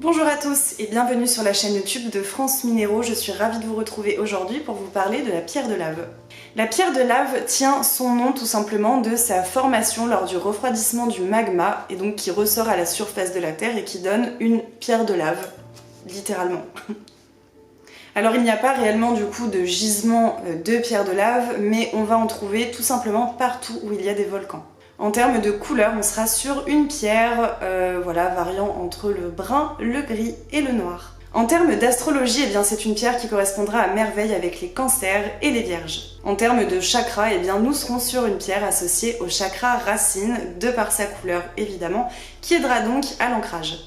Bonjour à tous et bienvenue sur la chaîne YouTube de France Minéraux. Je suis ravie de vous retrouver aujourd'hui pour vous parler de la pierre de lave. La pierre de lave tient son nom tout simplement de sa formation lors du refroidissement du magma et donc qui ressort à la surface de la Terre et qui donne une pierre de lave, littéralement. Alors il n'y a pas réellement du coup de gisement de pierre de lave, mais on va en trouver tout simplement partout où il y a des volcans. En termes de couleur, on sera sur une pierre variant entre le brun, le gris et le noir. En termes d'astrologie, c'est une pierre qui correspondra à merveille avec les cancers et les vierges. En termes de chakra, nous serons sur une pierre associée au chakra racine, de par sa couleur évidemment, qui aidera donc à l'ancrage.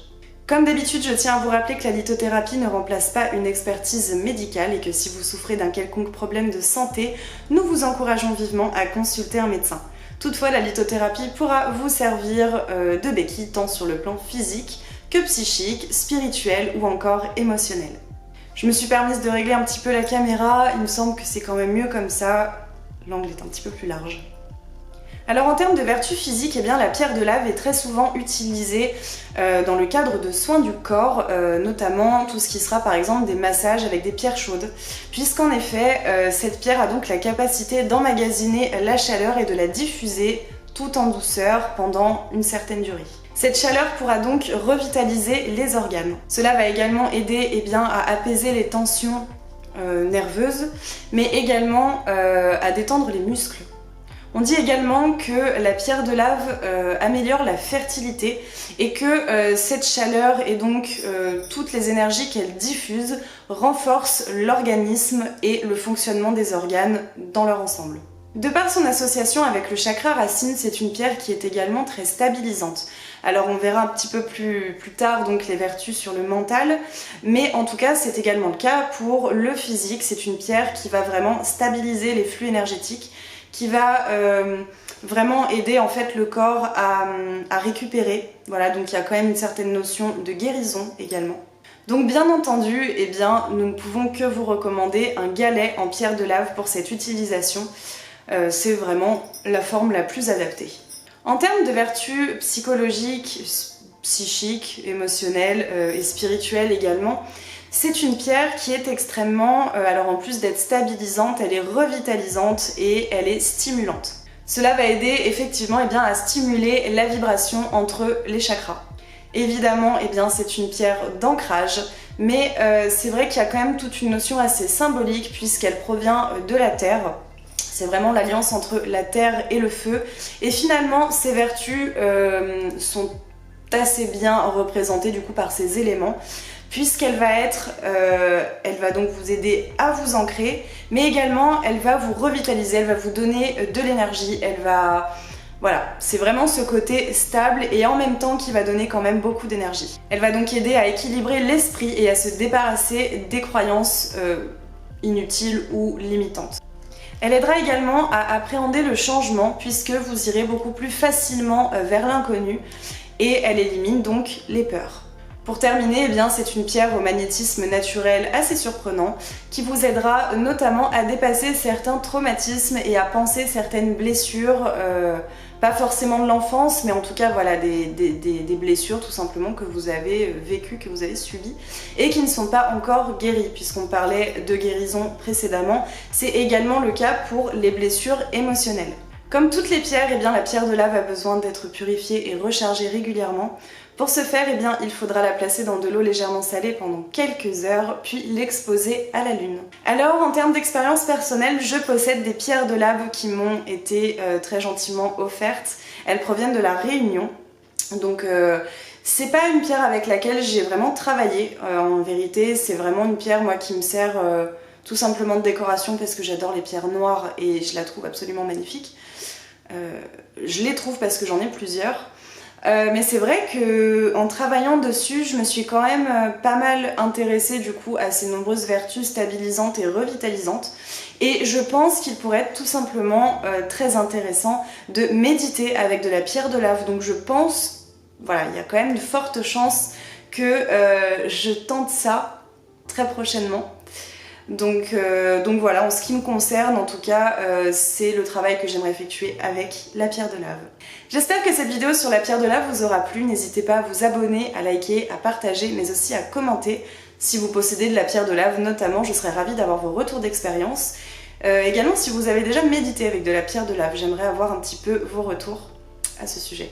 Comme d'habitude, je tiens à vous rappeler que la lithothérapie ne remplace pas une expertise médicale et que si vous souffrez d'un quelconque problème de santé, nous vous encourageons vivement à consulter un médecin. Toutefois, la lithothérapie pourra vous servir de béquille tant sur le plan physique que psychique, spirituel ou encore émotionnel. Je me suis permise de régler un petit peu la caméra, il me semble que c'est quand même mieux comme ça, l'angle est un petit peu plus large. Alors en termes de vertus physiques, la pierre de lave est très souvent utilisée dans le cadre de soins du corps, notamment tout ce qui sera par exemple des massages avec des pierres chaudes, puisqu'en effet cette pierre a donc la capacité d'emmagasiner la chaleur et de la diffuser tout en douceur pendant une certaine durée. Cette chaleur pourra donc revitaliser les organes. Cela va également aider à apaiser les tensions nerveuses, mais également à détendre les muscles. On dit également que la pierre de lave améliore la fertilité et que cette chaleur et donc toutes les énergies qu'elle diffuse renforcent l'organisme et le fonctionnement des organes dans leur ensemble. De par son association avec le chakra racine, c'est une pierre qui est également très stabilisante. Alors on verra un petit peu plus tard donc les vertus sur le mental, mais en tout cas c'est également le cas pour le physique. C'est une pierre qui va vraiment stabiliser les flux énergétiques, qui va vraiment aider en fait le corps à récupérer. Voilà, donc il y a quand même une certaine notion de guérison également. Donc bien entendu, nous ne pouvons que vous recommander un galet en pierre de lave pour cette utilisation. C'est vraiment la forme la plus adaptée. En termes de vertus psychologiques, psychiques, émotionnelles et spirituelles également, c'est une pierre qui est extrêmement, alors en plus d'être stabilisante, elle est revitalisante et elle est stimulante. Cela va aider effectivement à stimuler la vibration entre les chakras. Évidemment, c'est une pierre d'ancrage, mais c'est vrai qu'il y a quand même toute une notion assez symbolique puisqu'elle provient de la terre. C'est vraiment l'alliance entre la terre et le feu. Et finalement, ces vertus sont assez bien représentées du coup par ces éléments, puisqu'elle va donc vous aider à vous ancrer, mais également elle va vous revitaliser, elle va vous donner de l'énergie, voilà, c'est vraiment ce côté stable et en même temps qui va donner quand même beaucoup d'énergie. Elle va donc aider à équilibrer l'esprit et à se débarrasser des croyances inutiles ou limitantes. Elle aidera également à appréhender le changement puisque vous irez beaucoup plus facilement vers l'inconnu et elle élimine donc les peurs. Pour terminer, c'est une pierre au magnétisme naturel assez surprenant qui vous aidera notamment à dépasser certains traumatismes et à penser certaines blessures, pas forcément de l'enfance, mais en tout cas voilà, des blessures tout simplement que vous avez vécues, que vous avez subies et qui ne sont pas encore guéries, puisqu'on parlait de guérison précédemment. C'est également le cas pour les blessures émotionnelles. Comme toutes les pierres, la pierre de lave a besoin d'être purifiée et rechargée régulièrement. Pour ce faire, il faudra la placer dans de l'eau légèrement salée pendant quelques heures, puis l'exposer à la lune. Alors, en termes d'expérience personnelle, je possède des pierres de lave qui m'ont été très gentiment offertes. Elles proviennent de la Réunion, donc c'est pas une pierre avec laquelle j'ai vraiment travaillé. En vérité, c'est vraiment une pierre qui me sert tout simplement de décoration parce que j'adore les pierres noires et je la trouve absolument magnifique. Je les trouve parce que j'en ai plusieurs. Mais c'est vrai qu'en travaillant dessus, je me suis quand même pas mal intéressée du coup à ces nombreuses vertus stabilisantes et revitalisantes. Et je pense qu'il pourrait être tout simplement très intéressant de méditer avec de la pierre de lave. Donc je pense, voilà, il y a quand même de fortes chances que je tente ça très prochainement. Donc voilà, en ce qui me concerne, en tout cas, c'est le travail que j'aimerais effectuer avec la pierre de lave. J'espère que cette vidéo sur la pierre de lave vous aura plu. N'hésitez pas à vous abonner, à liker, à partager, mais aussi à commenter si vous possédez de la pierre de lave notamment. Je serais ravie d'avoir vos retours d'expérience. Également, si vous avez déjà médité avec de la pierre de lave, j'aimerais avoir un petit peu vos retours à ce sujet.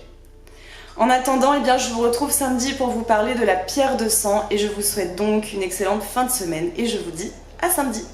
En attendant, eh bien, je vous retrouve samedi pour vous parler de la pierre de sang et je vous souhaite donc une excellente fin de semaine et je vous dis à samedi.